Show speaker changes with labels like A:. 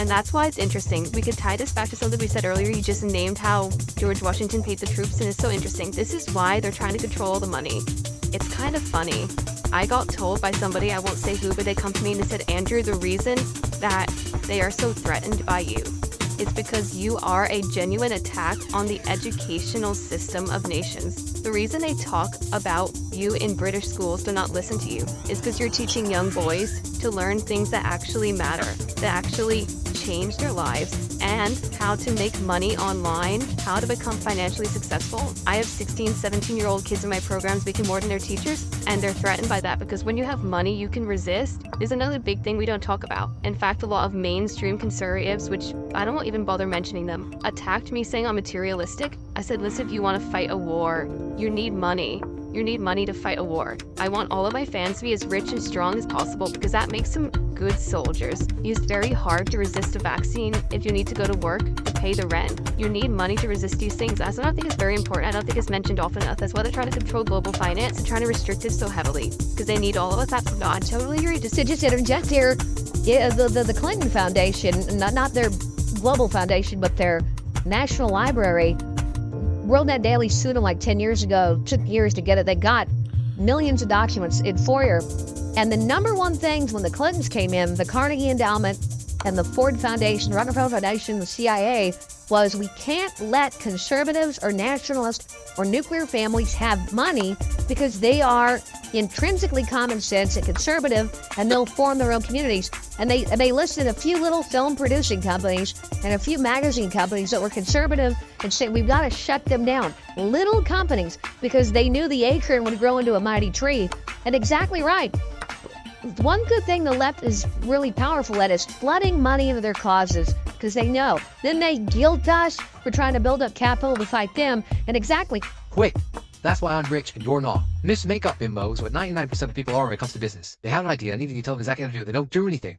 A: And that's why it's interesting. We could tie this back to something we said earlier. You just named how George Washington paid the troops, and it's so interesting. This is why they're trying to control the money. It's kind of funny. I got told by somebody, I won't say who, but they come to me and they said, Andrew, the reason that they are so threatened by you is because you are a genuine attack on the educational system of nations. The reason they talk about you in British schools do not listen to you is because you're teaching young boys to learn things that actually matter, that actually change their lives, and how to make money online, how to become financially successful. I have 16, 17-year-old kids in my programs making more than their teachers, and they're threatened by that because when you have money, you can resist. There's another big thing we don't talk about. In fact, a lot of mainstream conservatives, which I don't even bother mentioning them, attacked me saying I'm materialistic. I said, listen, if you want to fight a war, you need money. You need money to fight a war. I want all of my fans to be as rich and strong as possible because that makes them good soldiers. It's very hard to resist a vaccine if you need to go to work to pay the rent. You need money to resist these things. I don't think it's very important. I don't think it's mentioned often enough. That's why they're trying to control global finance and trying to restrict it so heavily because they need all of us. No, I totally agree.
B: Just interject here, yeah, the Clinton Foundation, not their global foundation, but their National Library, WorldNet Daily sued them like 10 years ago. Took years to get it. They got millions of documents in FOIA. And the number one things when the Clintons came in, the Carnegie Endowment and the Ford Foundation, the Rockefeller Foundation, the CIA, was we can't let conservatives or nationalists or nuclear families have money because they are intrinsically common sense and conservative, and they'll form their own communities. And they listed a few little film producing companies and a few magazine companies that were conservative and said we've got to shut them down. Little companies, because they knew the acorn would grow into a mighty tree. And exactly right. One good thing the left is really powerful at is flooding money into their causes because they know. Then they guilt us for trying to build up capital to fight them. And exactly.
C: Quick! That's why I'm rich and you're not. Miss Makeup Bimbo is what 99% of people are when it comes to business. They have an idea and anything you tell them exactly how to do it, they don't do anything.